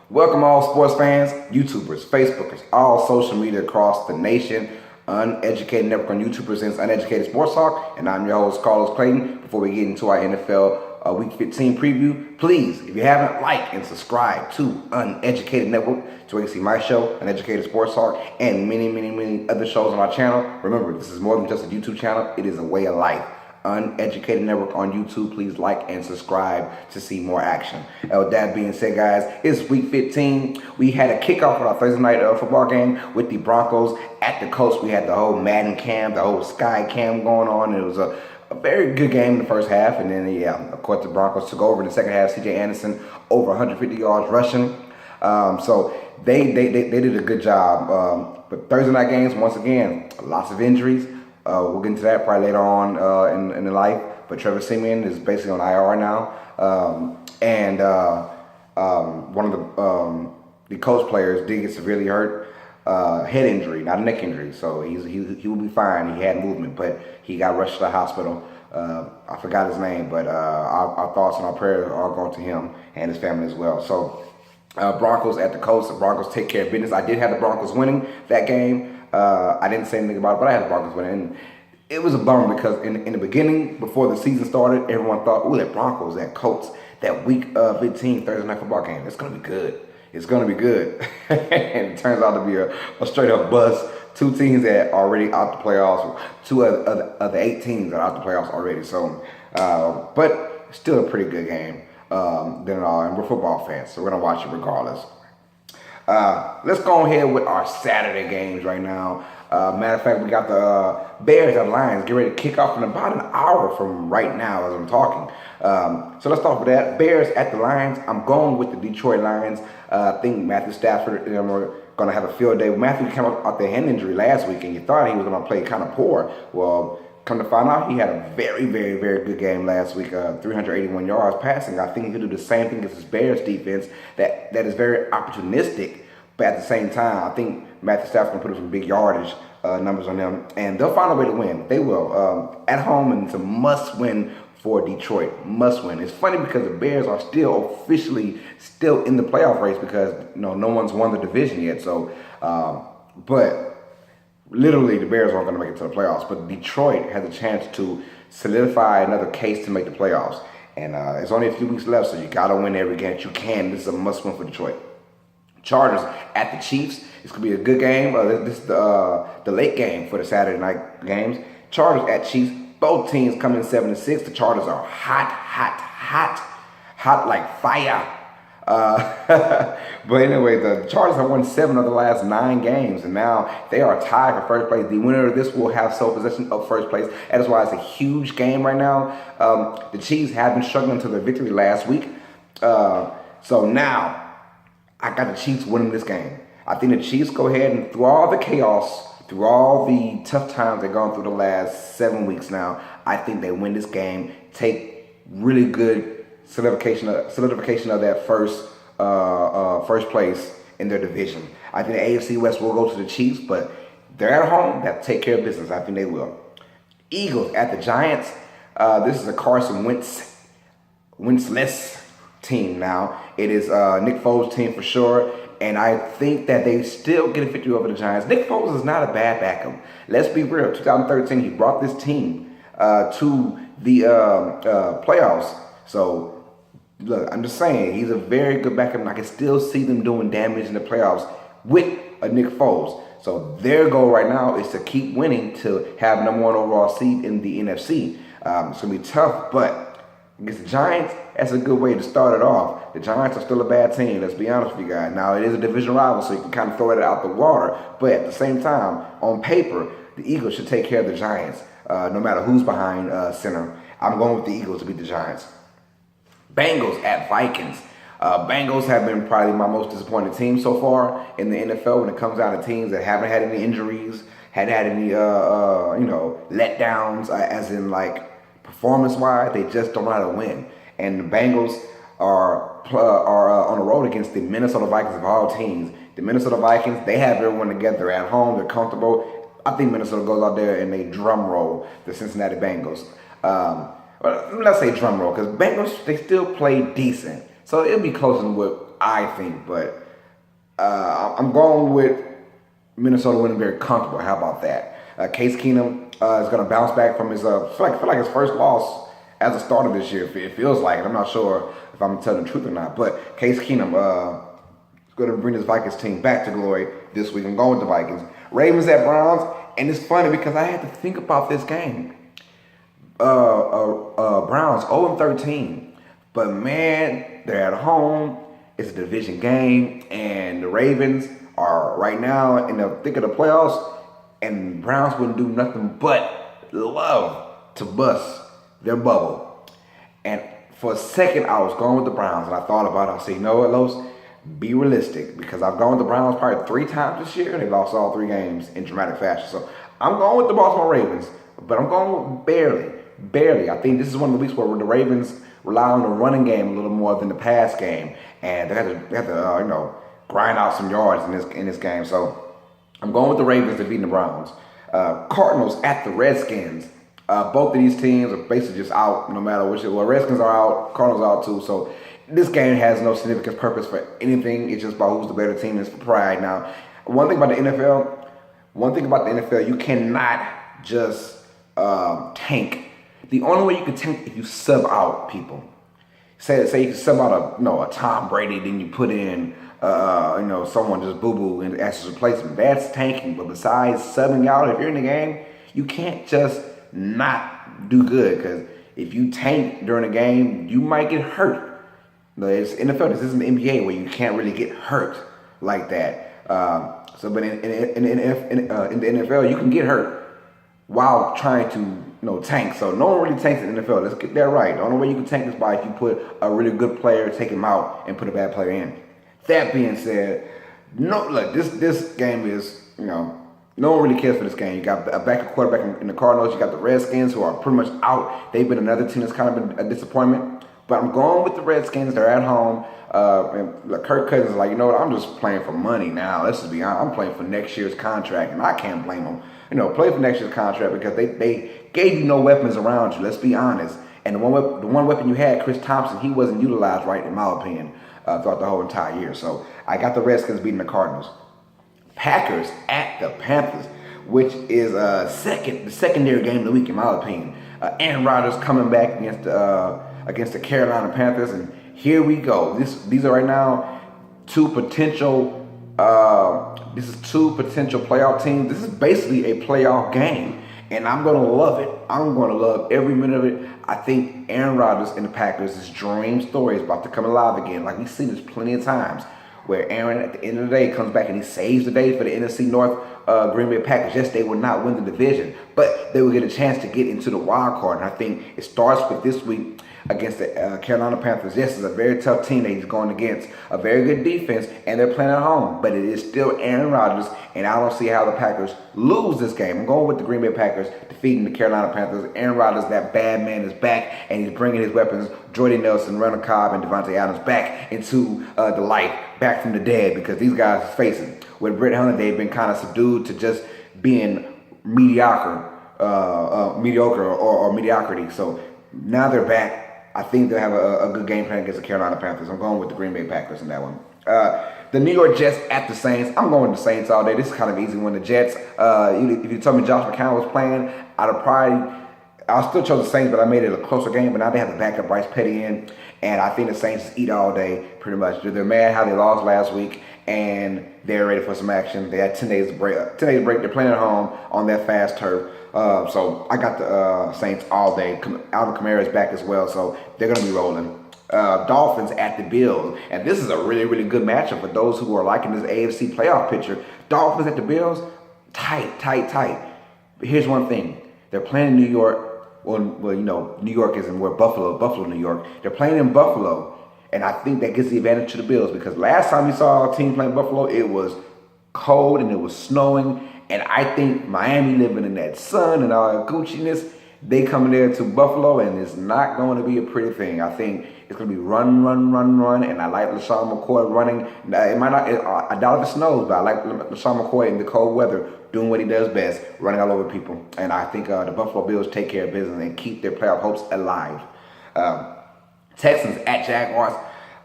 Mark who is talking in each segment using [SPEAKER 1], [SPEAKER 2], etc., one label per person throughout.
[SPEAKER 1] Welcome all sports fans, YouTubers, Facebookers, all social media across the nation. Uneducated Network on YouTube presents Uneducated Sports Talk, and I'm your host, Carlos Clayton. Before we get into our NFL Week 15 preview, please, if you haven't, like and subscribe to Uneducated Network so you can see my show, Uneducated Sports Talk, and many other shows on our channel. Remember, this is more than just a YouTube channel. It is a way of life. Uneducated Network on YouTube. Please like and subscribe to see more action. With that being said, guys, it's Week 15. We had a kickoff for our Thursday night football game with the Broncos at the coast. We had the whole Madden cam, the whole Sky cam going on. It was a very good game in the first half, and then, of course, the Broncos took over in the second half. C.J. Anderson, over 150 yards rushing. So they did a good job. But Thursday night games, once again, lots of injuries. We'll get into that probably later on in the life. But Trevor Siemian is basically on IR now. One of the coach players did get severely hurt. Head injury, not a neck injury. So he will be fine. He had movement, but he got rushed to the hospital. I forgot his name, but our thoughts and our prayers are going to him and his family as well. So Broncos at the coast. The Broncos take care of business. I did have the Broncos winning that game. I didn't say anything about it, but I had the Broncos winning. And it was a bummer because in the beginning, before the season started, everyone thought, "Ooh, that Broncos, that Colts, that Week 15 Thursday night football game, it's going to be good. It's going to be good." And it turns out to be a straight-up bust. Two teams that are already out the playoffs. Two of the 8 teams that are out the playoffs already. So, but still a pretty good game. And we're football fans, so we're going to watch it regardless. Let's go ahead with our Saturday games right now. Matter of fact, we got the Bears and Lions get ready to kick off in about an hour from right now as I'm talking. So let's start with that. Bears at the Lions. I'm going with the Detroit Lions. I think Matthew Stafford are going to have a field day. Matthew came out the hand injury last week, and you thought he was going to play kind of poor. Well, come to find out, he had a very good game last week, 381 yards passing. I think he could do the same thing as his Bears defense that is very opportunistic, but at the same time, I think Matthew Stafford can put up some big yardage numbers on them, and they'll find a way to win. They will. At home, and it's a must-win for Detroit. Must-win. It's funny because the Bears are officially still in the playoff race because no one's won the division yet. So, but literally, the Bears aren't going to make it to the playoffs, but Detroit has a chance to solidify another case to make the playoffs. And it's only a few weeks left, so you got to win every game that you can. This is a must-win for Detroit. Chargers at the Chiefs. It's going to be a good game. This is the late game for the Saturday night games. Chargers at Chiefs. Both teams come in 7-6. The Chargers are hot like fire. But anyway, the Chargers have won 7 of the last 9 games, and now they are tied for first place. The winner of this will have sole possession of first place. That is why it's a huge game right now. The Chiefs have been struggling to their victory last week. So now, I got the Chiefs winning this game. I think the Chiefs go ahead and through all the chaos, through all the tough times they've gone through the last 7 weeks now, I think they win this game, take really good solidification of that first place in their division. I think the AFC West will go to the Chiefs, but they're at home. They have to take care of business. I think they will. Eagles at the Giants. This is a Carson Wentzless team now. It is Nick Foles' team for sure, and I think that they still get a victory over the Giants. Nick Foles is not a bad backup. Let's be real. 2013, he brought this team to the playoffs. So, look, I'm just saying, he's a very good backup, and I can still see them doing damage in the playoffs with a Nick Foles. So their goal right now is to keep winning to have number 1 overall seed in the NFC. It's going to be tough, but against the Giants, that's a good way to start it off. The Giants are still a bad team, let's be honest with you guys. Now, it is a division rival, so you can kind of throw it out the water. But at the same time, on paper, the Eagles should take care of the Giants, no matter who's behind center. I'm going with the Eagles to beat the Giants. Bengals at Vikings. Bengals have been probably my most disappointing team so far in the NFL when it comes down to teams that haven't had any injuries, hadn't had any letdowns, as in like performance-wise. They just don't know how to win. And the Bengals are on the road against the Minnesota Vikings of all teams. The Minnesota Vikings, they have everyone together at home. They're comfortable. I think Minnesota goes out there and they drum roll the Cincinnati Bengals. Well, let's say drum roll, because Bengals, they still play decent. So it'll be closer than what I think, but I'm going with Minnesota winning very comfortable. How about that? Case Keenum is going to bounce back from his, feel like his first loss as a starter this year. It feels like it. I'm not sure if I'm telling the truth or not, but Case Keenum is going to bring this Vikings team back to glory this week. I'm going with the Vikings. Ravens at Browns, and it's funny because I had to think about this game. Browns 0-13, but man, they're at home. It's a division game, and the Ravens are right now in the thick of the playoffs, and Browns wouldn't do nothing but love to bust their bubble. And for a second, I was going with the Browns, and I thought about it. I said, you know what, Los? Be realistic, because I've gone with the Browns probably 3 times this year. They lost all 3 games in dramatic fashion. So I'm going with the Baltimore Ravens, but I'm going with barely. I think this is one of the weeks where the Ravens rely on the running game a little more than the pass game, and they have to grind out some yards in this game. So I'm going with the Ravens defeating the Browns. Cardinals at the Redskins. Both of these teams are basically just out no matter which. Well, Redskins are out, Cardinals are out too. So this game has no significant purpose for anything. It's just about who's the better team. It's for pride. Now, one thing about the NFL, you cannot just tank. The only way you can tank is if you sub out people. Say you sub out a Tom Brady, then you put in someone just boo-boo and as his replacement. That's tanking. But besides subbing out, if you're in the game, you can't just not do good, because if you tank during a game, you might get hurt. It's NFL. This isn't the NBA where you can't really get hurt like that. But in the NFL, you can get hurt while trying to tank. So no one really tanks in the NFL. Let's get that right. The only way you can tank is by if you put a really good player, take him out, and put a bad player in. That being said, this game is no one really cares for this game. You got a backup quarterback in the Cardinals. You got the Redskins, who are pretty much out. They've been another team that's kind of been a disappointment. But I'm going with the Redskins. They're at home. And Kirk Cousins is like, you know what? I'm just playing for money now. Let's just be honest. I'm playing for next year's contract, and I can't blame them. Play for next year's contract because they gave you no weapons around you. Let's be honest. And the one weapon you had, Chris Thompson, he wasn't utilized right, in my opinion, throughout the whole entire year. So I got the Redskins beating the Cardinals. Packers at the Panthers, which is the secondary game of the week, in my opinion. Aaron Rodgers coming back against the Carolina Panthers, and here we go. These are right now two potential playoff teams. This is basically a playoff game, and I'm gonna love it. I'm gonna love every minute of it. I think Aaron Rodgers and the Packers, his dream story is about to come alive again. Like we've seen this plenty of times, where Aaron, at the end of the day, comes back and he saves the day for the NFC North Green Bay Packers. Yes, they will not win the division, but they will get a chance to get into the wild card. And I think it starts with this week against the Carolina Panthers. Yes, it's a very tough team that he's going against. A very good defense, and they're playing at home. But it is still Aaron Rodgers, and I don't see how the Packers lose this game. I'm going with the Green Bay Packers defeating the Carolina Panthers. Aaron Rodgers, that bad man, is back, and he's bringing his weapons, Jordy Nelson, Randall Cobb, and Devontae Adams, back into the light, back from the dead, because these guys are facing. With Brett Hundley, they've been kind of subdued to just being mediocre or mediocrity. So now they're back. I think they'll have a good game plan against the Carolina Panthers. I'm going with the Green Bay Packers in that one. The New York Jets at the Saints. I'm going with the Saints all day. This is kind of easy one. The Jets, if you told me Josh McCown was playing, I still chose the Saints, but I made it a closer game. But now they have the backup Bryce Petty in, and I think the Saints eat all day, pretty much. They're mad how they lost last week, and they're ready for some action. They had 10 days break. They're playing at home on that fast turf. So I got the Saints all day. Alvin Kamara is back as well, so they're going to be rolling. Dolphins at the Bills. And this is a really, really good matchup for those who are liking this AFC playoff picture. Dolphins at the Bills, tight. But here's one thing. They're playing in New York. Well, New York isn't where Buffalo, New York. They're playing in Buffalo, and I think that gives the advantage to the Bills, because last time we saw a team playing Buffalo, it was cold and it was snowing. And I think Miami, living in that sun and all that Gucci-ness, they coming there to Buffalo, and it's not going to be a pretty thing. I think it's going to be run, and I like LaShawn McCoy running. It might not. I doubt if it snows, but I like LaShawn McCoy in the cold weather doing what he does best, running all over people. And I think the Buffalo Bills take care of business and keep their playoff hopes alive. Texans at Jaguars.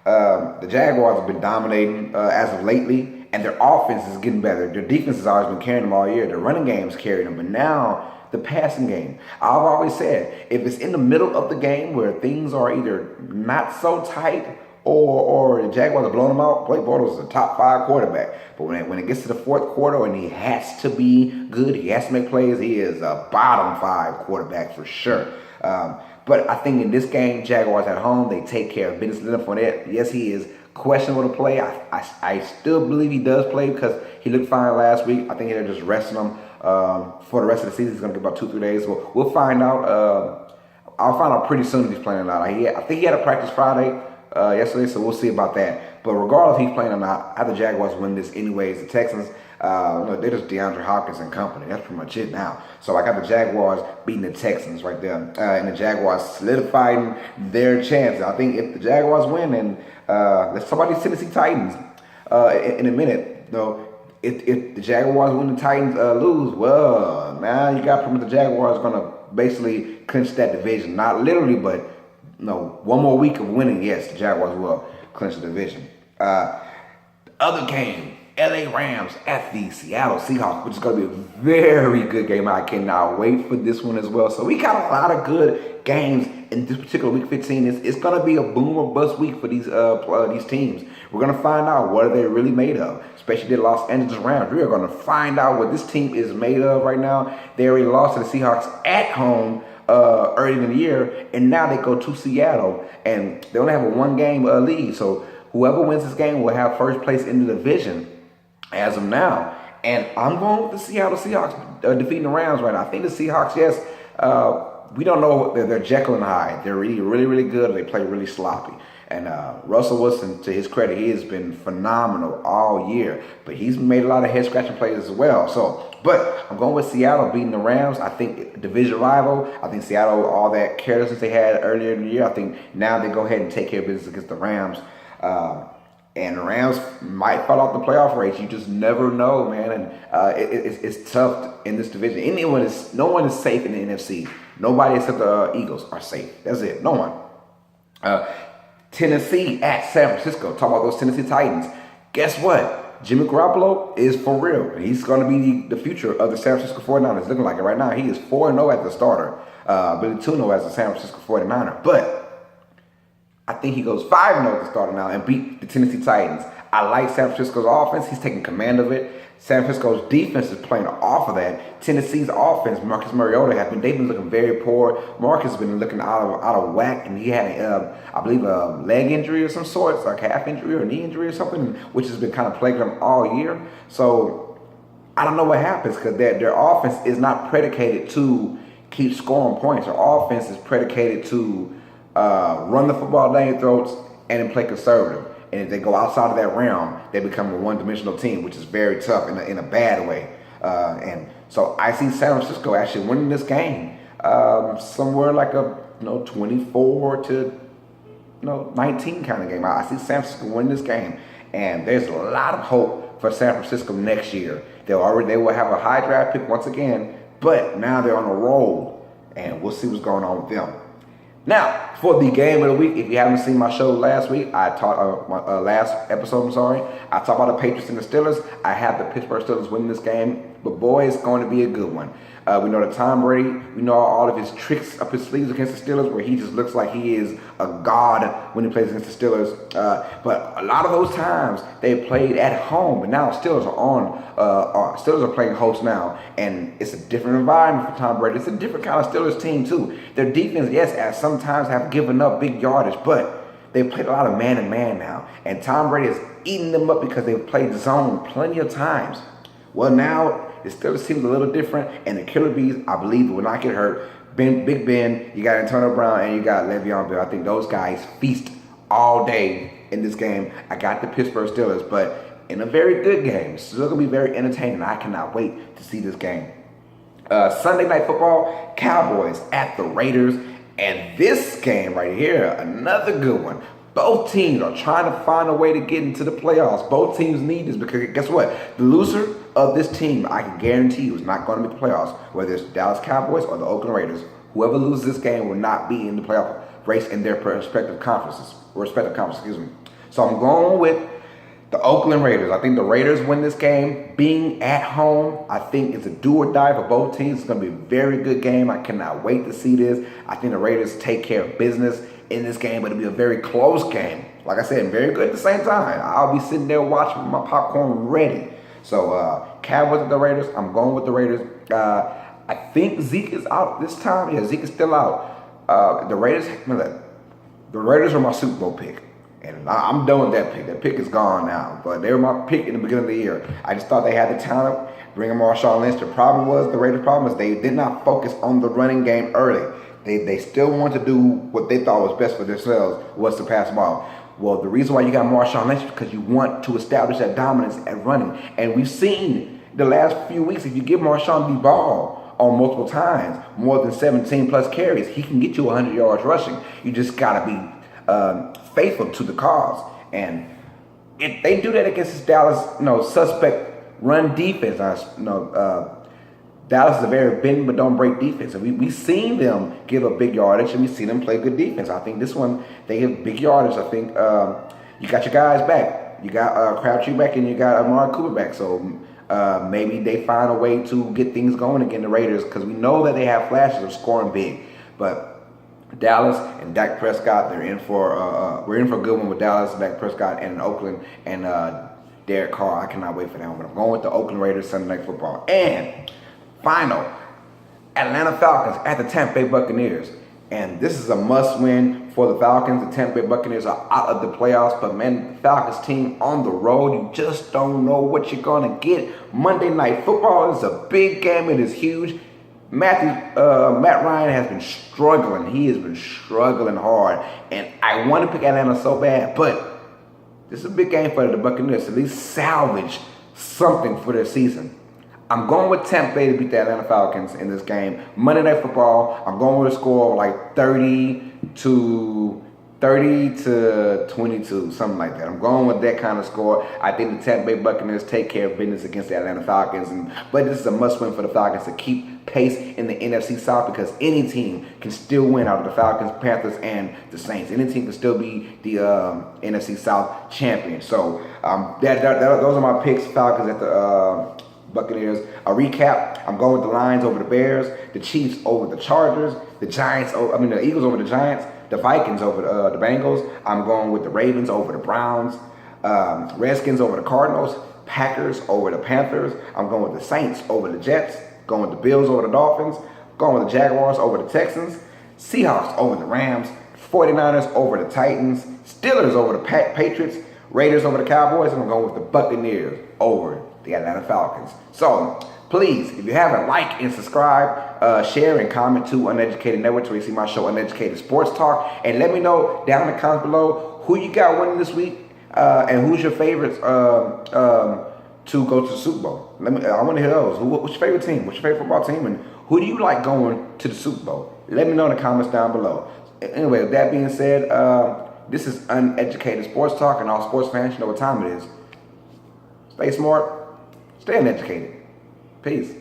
[SPEAKER 1] The Jaguars have been dominating as of lately, and their offense is getting better. Their defense has always been carrying them all year. Their running game's carrying them, but now the passing game. I've always said, if it's in the middle of the game where things are either not so tight or the Jaguars are blowing them out, Blake Bortles is a top 5 quarterback. But when it gets to the fourth quarter and he has to be good, he has to make plays, he is a bottom 5 quarterback for sure. But I think in this game, Jaguars at home, they take care of business. Leonard Fournette, yes, he is questionable to play. I still believe he does play because he looked fine last week. I think they're just resting him for the rest of the season. He's going to get about 2-3 days. We'll find out. I'll find out pretty soon if he's playing or not. I think he had a practice Friday yesterday, so we'll see about that. But regardless if he's playing or not, I have the Jaguars win this anyways. The Texans, they're just DeAndre Hopkins and company. That's pretty much it now. So I got the Jaguars beating the Texans right there. And the Jaguars solidifying their chances. I think if the Jaguars win, and let's talk about these Tennessee Titans in a minute. Though, if the Jaguars win, the Titans lose, well, now you got the Jaguars going to basically clinch that division. Not literally, but one more week of winning, yes, the Jaguars will clinch the division. Other game, LA Rams at the Seattle Seahawks, which is going to be a very good game. I cannot wait for this one as well. So we got a lot of good games in this particular week 15. It's going to be a boom or bust week for these teams. We're going to find out what are they really made of, especially the Los Angeles Rams. We are going to find out what this team is made of right now. They already lost to the Seahawks at home early in the year, and now they go to Seattle, and they only have a 1-game lead. So whoever wins this game will have first place in the division as of now. And I'm going with the Seattle Seahawks defeating the Rams right now. I think the Seahawks, yes, we don't know. They're Jekyll and Hyde. They're really, really, really good. They play really sloppy. And Russell Wilson, to his credit, he has been phenomenal all year. But he's made a lot of head-scratching plays as well. But I'm going with Seattle beating the Rams. I think division rival. I think Seattle, all that carelessness they had earlier in the year, I think now they go ahead and take care of business against the Rams. And the Rams might fall off the playoff race. You just never know, man. And it's tough in this division. No one is safe in the NFC. Nobody except the Eagles are safe. That's it. No one. Tennessee at San Francisco. Talk about those Tennessee Titans. Guess what? Jimmy Garoppolo is for real. He's going to be the future of the San Francisco 49ers. Looking like it right now. He is 4-0 as the starter. Billy 2-0 as the San Francisco 49er. But I think he goes 5-0 as the starter now and beat the Tennessee Titans. I like San Francisco's offense. He's taking command of it. San Francisco's defense is playing off of that. Tennessee's offense, Marcus Mariota, they've been looking very poor. Marcus has been looking out of whack, and he had, I believe, a leg injury of some sort, like calf injury or knee injury or something, which has been kind of plaguing him all year. So I don't know what happens because their offense is not predicated to keep scoring points. Their offense is predicated to run the football down your throats and then play conservative. And if they go outside of that realm, they become a one-dimensional team, which is very tough in a bad way. And so I see San Francisco actually winning this game somewhere like a 24 to 19 kind of game. I see San Francisco winning this game, and there's a lot of hope for San Francisco next year. They will have a high draft pick once again, but now they're on a roll, and we'll see what's going on with them. Now, for the game of the week, if you haven't seen my show last week, I talked my last episode. I talked about the Patriots and the Steelers. I have the Pittsburgh Steelers winning this game, but boy, it's going to be a good one. We know that Tom Brady, we know all of his tricks up his sleeves against the Steelers, where he just looks like he is a god when he plays against the Steelers. But a lot of those times they played at home, but now Steelers are playing host now, and it's a different environment for Tom Brady. It's a different kind of Steelers team too. Their defense, yes, at sometimes have given up big yardage, but they played a lot of man-to-man now, and Tom Brady is eating them up because they've played zone plenty of times. Well, now it still seems a little different, and the Killer Bees, I believe, will not get hurt. Big Ben, you got Antonio Brown, and you got Le'Veon Bell. I think those guys feast all day in this game. I got the Pittsburgh Steelers, but in a very good game. It's still going to be very entertaining. I cannot wait to see this game. Sunday Night Football, Cowboys at the Raiders. And this game right here, another good one. Both teams are trying to find a way to get into the playoffs. Both teams need this because guess what? The loser of this team, I can guarantee you, is not going to make the playoffs, whether it's the Dallas Cowboys or the Oakland Raiders. Whoever loses this game will not be in the playoff race in their respective conferences. So I'm going with the Oakland Raiders. I think the Raiders win this game. Being at home, I think it's a do or die for both teams. It's going to be a very good game. I cannot wait to see this. I think the Raiders take care of business in this game, but it'll be a very close game. Like I said, very good at the same time. I'll be sitting there watching with my popcorn ready. So, Cowboys with the Raiders. I'm going with the Raiders. I think Zeke is out this time. Yeah, Zeke is still out. The Raiders are my Super Bowl pick. And I'm done with that pick. That pick is gone now. But they were my pick in the beginning of the year. I just thought they had the talent. Bring in Marshawn Lynch. The Raiders' problem is they did not focus on the running game early. They still want to do what they thought was best for themselves, was to pass the ball. Well, the reason why you got Marshawn Lynch is because you want to establish that dominance at running. And we've seen the last few weeks, if you give Marshawn the ball on multiple times, more than 17 plus carries, he can get you 100 yards rushing. You just got to be faithful to the cause. And if they do that against this Dallas, suspect run defense, Dallas is a very bend but don't break defense. And we've seen them give a big yardage, and we've seen them play good defense. I think this one, they give big yardage. I think you got your guys back. You got Crabtree back, and you got Amari Cooper back. So maybe they find a way to get things going against the Raiders, because we know that they have flashes of scoring big. But Dallas and Dak Prescott, we're in for a good one with Dallas, Dak Prescott, and Oakland, and Derek Carr. I cannot wait for that one. But I'm going with the Oakland Raiders Sunday Night Football. And final, Atlanta Falcons at the Tampa Bay Buccaneers. And this is a must-win for the Falcons. The Tampa Bay Buccaneers are out of the playoffs, but man, the Falcons team on the road, you just don't know what you're going to get. Monday Night Football is a big game. It is huge. Matt Ryan has been struggling. He has been struggling hard. And I want to pick Atlanta so bad, but this is a big game for the Buccaneers to at least salvage something for their season. I'm going with Tampa Bay to beat the Atlanta Falcons in this game. Monday Night Football, I'm going with a score of like 30 to 22, something like that. I'm going with that kind of score. I think the Tampa Bay Buccaneers take care of business against the Atlanta Falcons. But this is a must-win for the Falcons to keep pace in the NFC South, because any team can still win out of the Falcons, Panthers, and the Saints. Any team can still be the NFC South champion. So those are my picks. Falcons at the Buccaneers. A recap, I'm going with the Lions over the Bears, the Chiefs over the Chargers, the Eagles over the Giants, the Vikings over the Bengals. I'm going with the Ravens over the Browns, Redskins over the Cardinals, Packers over the Panthers. I'm going with the Saints over the Jets, going with the Bills over the Dolphins, going with the Jaguars over the Texans, Seahawks over the Rams, 49ers over the Titans, Steelers over the Patriots, Raiders over the Cowboys, and I'm going with the Buccaneers over the Atlanta Falcons. So please, if you haven't, like and subscribe, share and comment to Uneducated Network, where you see my show Uneducated Sports Talk, and let me know down in the comments below who you got winning this week, and who's your favorites to go to the Super Bowl. I want to hear those. What's your favorite team? What's your favorite football team? And who do you like going to the Super Bowl? Let me know in the comments down below. Anyway, with that being said, this is Uneducated Sports Talk, and all sports fans, you know what time it is. Stay smart. Stay uneducated. Peace.